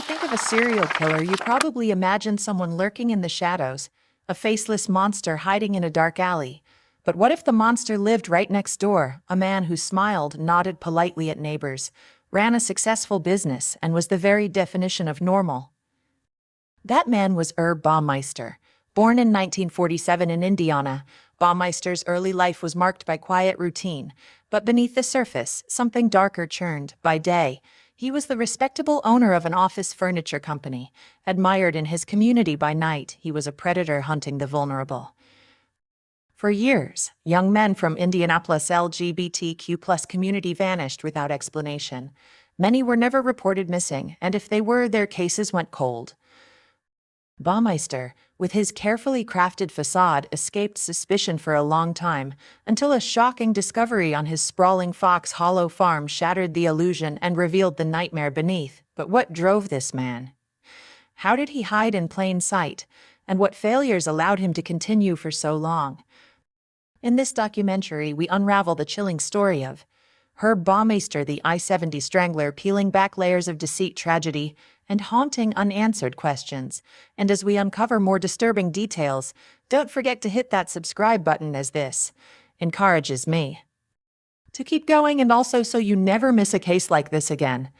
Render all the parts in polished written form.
think of a serial killer, you probably imagine someone lurking in the shadows, a faceless monster hiding in a dark alley. But what if the monster lived right next door, a man who smiled, nodded politely at neighbors, ran a successful business, and was the very definition of normal? That man was Herb Baumeister. Born in 1947 in Indiana, Baumeister's early life was marked by quiet routine, but beneath the surface, something darker churned. By day, he was the respectable owner of an office furniture company. Admired in his community by night, he was a predator hunting the vulnerable. For years, young men from Indianapolis' LGBTQ+ community vanished without explanation. Many were never reported missing, and if they were, their cases went cold. Baumeister, with his carefully crafted facade, escaped suspicion for a long time, until a shocking discovery on his sprawling Fox Hollow farm shattered the illusion and revealed the nightmare beneath. But what drove this man? How did he hide in plain sight? And what failures allowed him to continue for so long? In this documentary, we unravel the chilling story of Herb Baumeister, the I-70 strangler, peeling back layers of deceit, tragedy, and haunting unanswered questions. And as we uncover more disturbing details, don't forget to hit that subscribe button, as this encourages me to keep going, and also so you never miss a case like this again.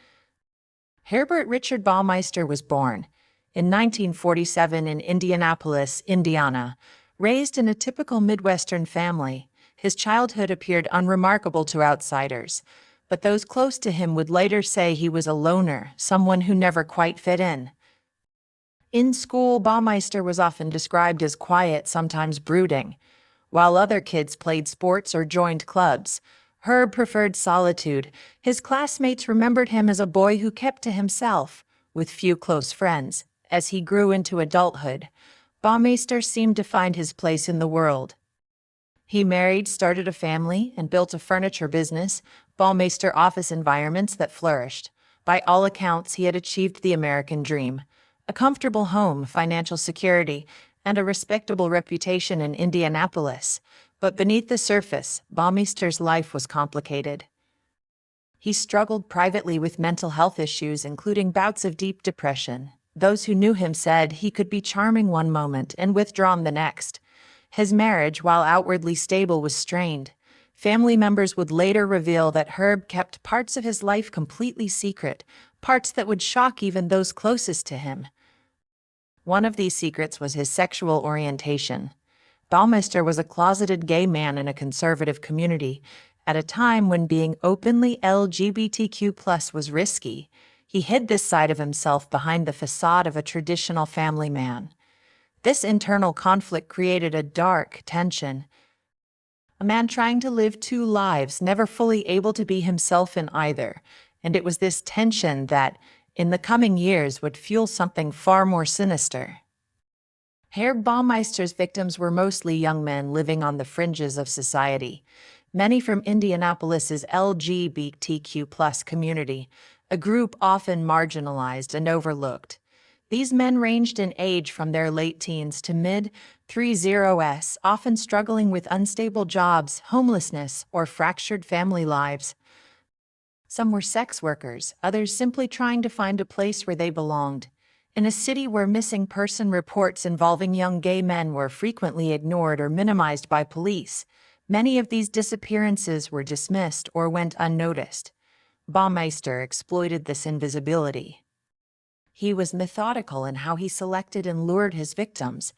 Herbert Richard Baumeister was born in 1947 in Indianapolis, Indiana. Raised in a typical Midwestern family, his childhood appeared unremarkable to outsiders, but those close to him would later say he was a loner, someone who never quite fit in. In school, Baumeister was often described as quiet, sometimes brooding. While other kids played sports or joined clubs, Herb preferred solitude. His classmates remembered him as a boy who kept to himself, with few close friends. As he grew into adulthood, Baumeister seemed to find his place in the world. He married, started a family, and built a furniture business, Baumeister office environments that flourished. By all accounts, he had achieved the American dream: a comfortable home, financial security, and a respectable reputation in Indianapolis. But beneath the surface, Baumeister's life was complicated. He struggled privately with mental health issues, including bouts of deep depression. Those who knew him said he could be charming one moment and withdrawn the next. His marriage, while outwardly stable, was strained. Family members would later reveal that Herb kept parts of his life completely secret, parts that would shock even those closest to him. One of these secrets was his sexual orientation. Baumeister was a closeted gay man in a conservative community. At a time when being openly LGBTQ+ was risky, he hid this side of himself behind the facade of a traditional family man. This internal conflict created a dark tension. A man trying to live two lives, never fully able to be himself in either. And it was this tension that, in the coming years, would fuel something far more sinister. Herb Baumeister's victims were mostly young men living on the fringes of society, many from Indianapolis's LGBTQ+ community, a group often marginalized and overlooked. These men ranged in age from their late teens to mid-30s, often struggling with unstable jobs, homelessness, or fractured family lives. Some were sex workers, others simply trying to find a place where they belonged. In a city where missing person reports involving young gay men were frequently ignored or minimized by police, many of these disappearances were dismissed or went unnoticed. Baumeister exploited this invisibility. He was methodical in how he selected and lured his victims.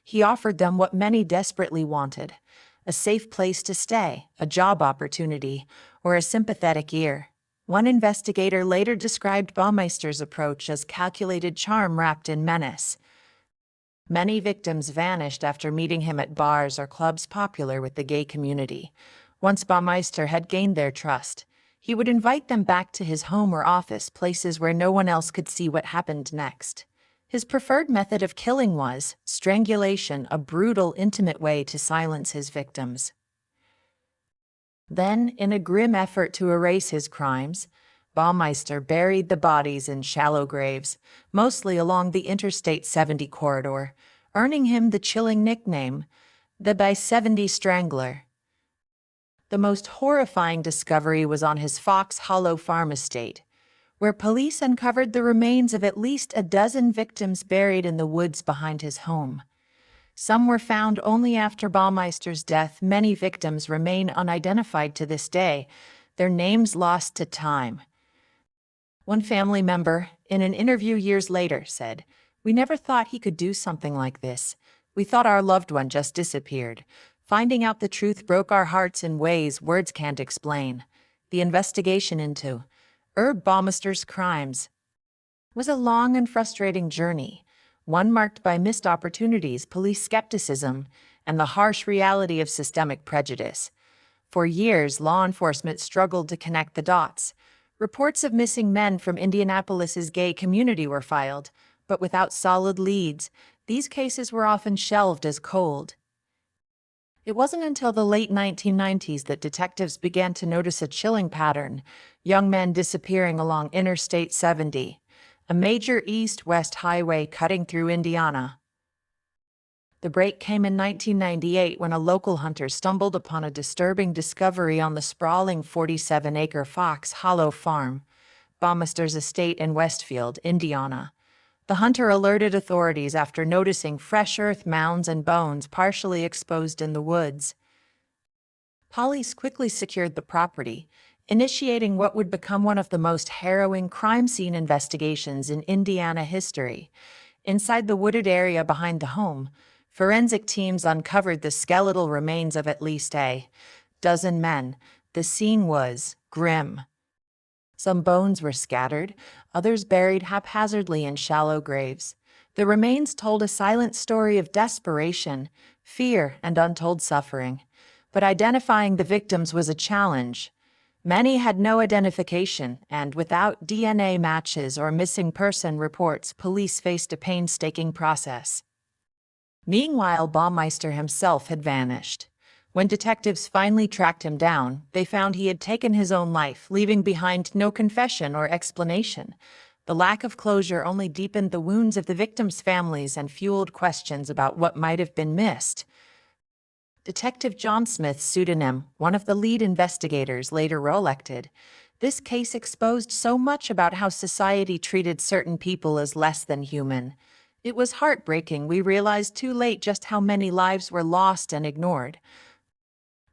He offered them what many desperately wanted: a safe place to stay, a job opportunity, or a sympathetic ear. One investigator later described Baumeister's approach as calculated charm wrapped in menace. Many victims vanished after meeting him at bars or clubs popular with the gay community. Once Baumeister had gained their trust, he would invite them back to his home or office, places where no one else could see what happened next. His preferred method of killing was strangulation, a brutal, intimate way to silence his victims. Then, in a grim effort to erase his crimes, Baumeister buried the bodies in shallow graves, mostly along the Interstate 70 corridor, earning him the chilling nickname, the I-70 Strangler. The most horrifying discovery was on his Fox Hollow farm estate, where police uncovered the remains of at least a dozen victims buried in the woods behind his home. Some were found only after Baumeister's death. Many victims remain unidentified to this day, their names lost to time. One family member, in an interview years later, said, "We never thought he could do something like this. We thought our loved one just disappeared. Finding out the truth broke our hearts in ways words can't explain." The investigation into Herb Baumeister's crimes was a long and frustrating journey, one marked by missed opportunities, police skepticism, and the harsh reality of systemic prejudice. For years, law enforcement struggled to connect the dots. Reports of missing men from Indianapolis's gay community were filed, but without solid leads, these cases were often shelved as cold. It wasn't until the late 1990s that detectives began to notice a chilling pattern: young men disappearing along Interstate 70, a major east-west highway cutting through Indiana. The break came in 1998 when a local hunter stumbled upon a disturbing discovery on the sprawling 47-acre Fox Hollow farm, Baumeister's estate in Westfield, Indiana. The hunter alerted authorities after noticing fresh earth mounds and bones partially exposed in the woods. Police quickly secured the property, initiating what would become one of the most harrowing crime scene investigations in Indiana history. Inside the wooded area behind the home, forensic teams uncovered the skeletal remains of at least a dozen men. The scene was grim. Some bones were scattered, others buried haphazardly in shallow graves. The remains told a silent story of desperation, fear, and untold suffering. But identifying the victims was a challenge. Many had no identification, and without DNA matches or missing person reports, police faced a painstaking process. Meanwhile, Baumeister himself had vanished. When detectives finally tracked him down, they found he had taken his own life, leaving behind no confession or explanation. The lack of closure only deepened the wounds of the victims' families and fueled questions about what might have been missed. Detective John Smith's pseudonym, one of the lead investigators, later re-elected. This case exposed so much about how society treated certain people as less than human. It was heartbreaking. We realized too late just how many lives were lost and ignored.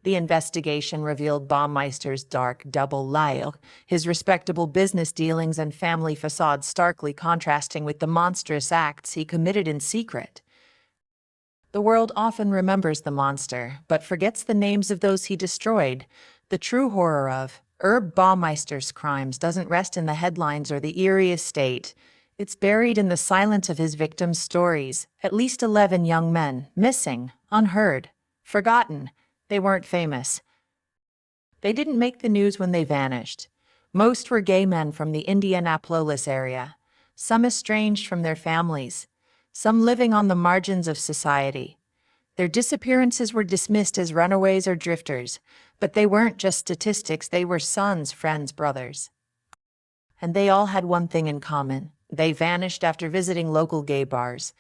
The investigation revealed Baumeister's dark double life, his respectable business dealings and family facade starkly contrasting with the monstrous acts he committed in secret. The world often remembers the monster, but forgets the names of those he destroyed. The true horror of Herb Baumeister's crimes doesn't rest in the headlines or the eerie estate. It's buried in the silence of his victims' stories. At least 11 young men, missing, unheard, forgotten. They weren't famous. They didn't make the news when they vanished. Most were gay men from the Indianapolis area, some estranged from their families, some living on the margins of society. Their disappearances were dismissed as runaways or drifters, but they weren't just statistics. They were sons, friends, brothers. And they all had one thing in common. They vanished after visiting local gay bars,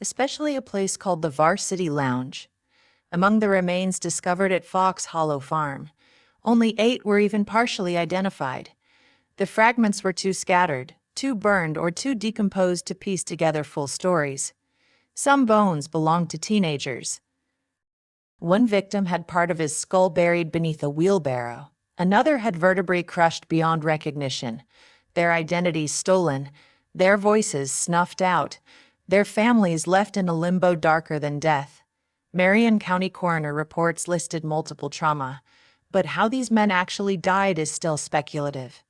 especially a place called the Varsity Lounge. Among the remains discovered at Fox Hollow Farm, only 8 were even partially identified. The fragments were too scattered, too burned, or too decomposed to piece together full stories. Some bones belonged to teenagers. One victim had part of his skull buried beneath a wheelbarrow. Another had vertebrae crushed beyond recognition, their identities stolen, their voices snuffed out, their families left in a limbo darker than death. Marion County coroner reports listed multiple trauma, but how these men actually died is still speculative.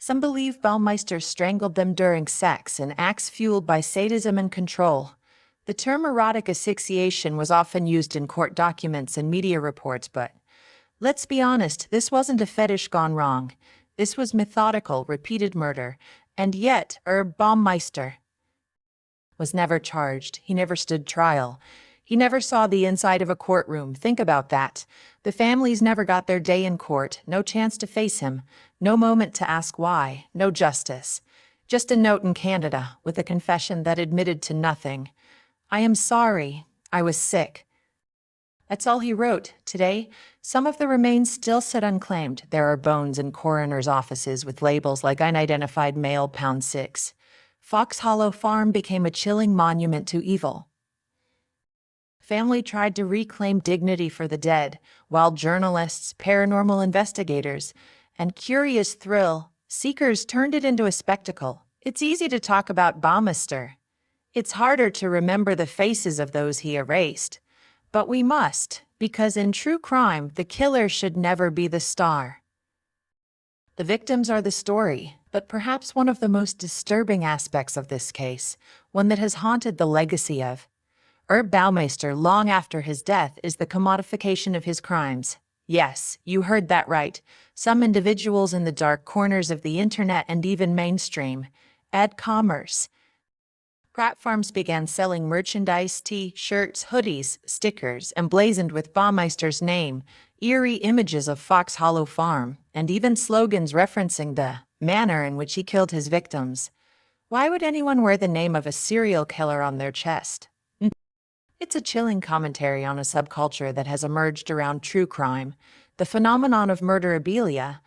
Some believe Baumeister strangled them during sex, an act fueled by sadism and control. The term erotic asphyxiation was often used in court documents and media reports, but let's be honest, this wasn't a fetish gone wrong. This was methodical, repeated murder. And yet, Herb Baumeister was never charged. He never stood trial. He never saw the inside of a courtroom. Think about that. The families never got their day in court, no chance to face him, no moment to ask why, no justice. Just a note in Canada with a confession that admitted to nothing. "I am sorry. I was sick." That's all he wrote. Today, some of the remains still sit unclaimed. There are bones in coroners' offices with labels like unidentified male pound 6. Fox Hollow Farm became a chilling monument to evil. Family tried to reclaim dignity for the dead, while journalists, paranormal investigators, and curious thrill seekers turned it into a spectacle. It's easy to talk about Baumeister. It's harder to remember the faces of those he erased. But we must, because in true crime, the killer should never be the star. The victims are the story, but perhaps one of the most disturbing aspects of this case, one that has haunted the legacy of Herb Baumeister long after his death, is the commodification of his crimes. Yes, you heard that right. Some individuals in the dark corners of the internet and even mainstream ad-commerce platforms began selling merchandise, T-shirts, hoodies, stickers, emblazoned with Baumeister's name, eerie images of Fox Hollow Farm, and even slogans referencing the manner in which he killed his victims. Why would anyone wear the name of a serial killer on their chest? It's a chilling commentary on a subculture that has emerged around true crime, the phenomenon of murderabilia.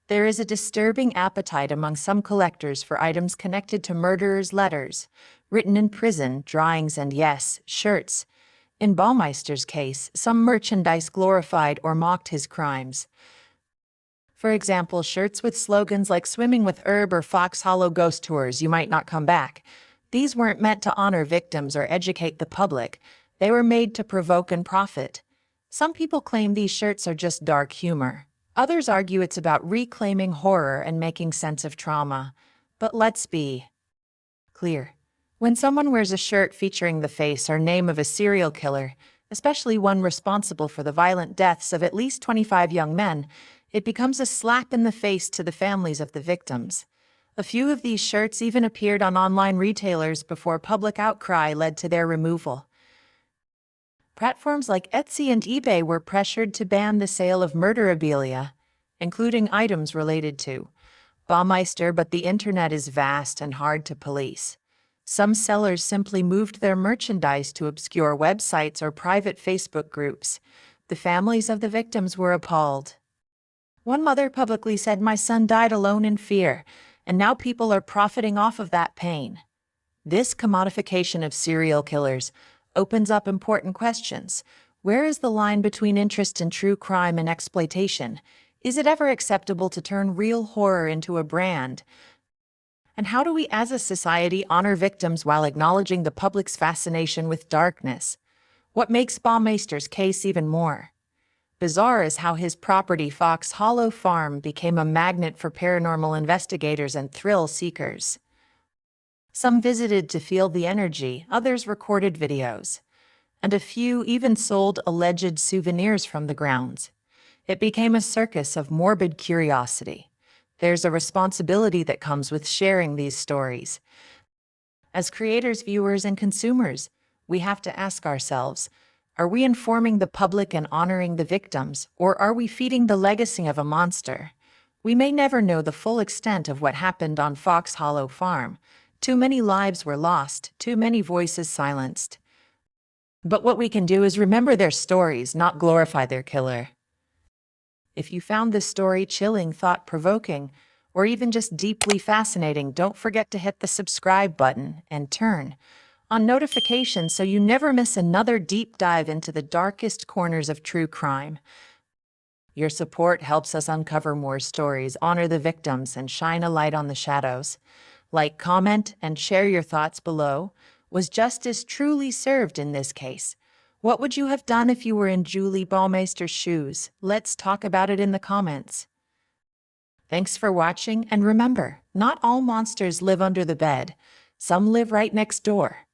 There is a disturbing appetite among some collectors for items connected to murderers' letters, written in prison, drawings, and yes, shirts. In Baumeister's case, some merchandise glorified or mocked his crimes. For example, shirts with slogans like "Swimming with Herb" or "Fox Hollow Ghost Tours, you might not come back." These weren't meant to honor victims or educate the public. They were made to provoke and profit. Some people claim these shirts are just dark humor. Others argue it's about reclaiming horror and making sense of trauma. But let's be clear. When someone wears a shirt featuring the face or name of a serial killer, especially one responsible for the violent deaths of at least 25 young men, it becomes a slap in the face to the families of the victims. A few of these shirts even appeared on online retailers before public outcry led to their removal. Platforms like Etsy and eBay were pressured to ban the sale of murderabilia, including items related to Baumeister, but the internet is vast and hard to police. Some sellers simply moved their merchandise to obscure websites or private Facebook groups. The families of the victims were appalled. One mother publicly said, "My son died alone in fear, and now people are profiting off of that pain." This commodification of serial killers opens up important questions. Where is the line between interest in true crime and exploitation? Is it ever acceptable to turn real horror into a brand? And how do we as a society honor victims while acknowledging the public's fascination with darkness? What makes Baumeister's case even more bizarre is how his property, Fox Hollow Farm, became a magnet for paranormal investigators and thrill seekers. Some visited to feel the energy, others recorded videos, and a few even sold alleged souvenirs from the grounds. It became a circus of morbid curiosity. There's a responsibility that comes with sharing these stories. As creators, viewers, and consumers, we have to ask ourselves, are we informing the public and honoring the victims, or are we feeding the legacy of a monster? We may never know the full extent of what happened on Fox Hollow Farm. Too many lives were lost, too many voices silenced. But what we can do is remember their stories, not glorify their killer. If you found this story chilling, thought-provoking, or even just deeply fascinating, don't forget to hit the subscribe button and turn on notifications so you never miss another deep dive into the darkest corners of true crime. Your support helps us uncover more stories, honor the victims, and shine a light on the shadows. Like, comment, and share your thoughts below. Was justice truly served in this case? What would you have done if you were in Julie Baumeister's shoes? Let's talk about it in the comments. Thanks for watching, and remember, not all monsters live under the bed. Some live right next door.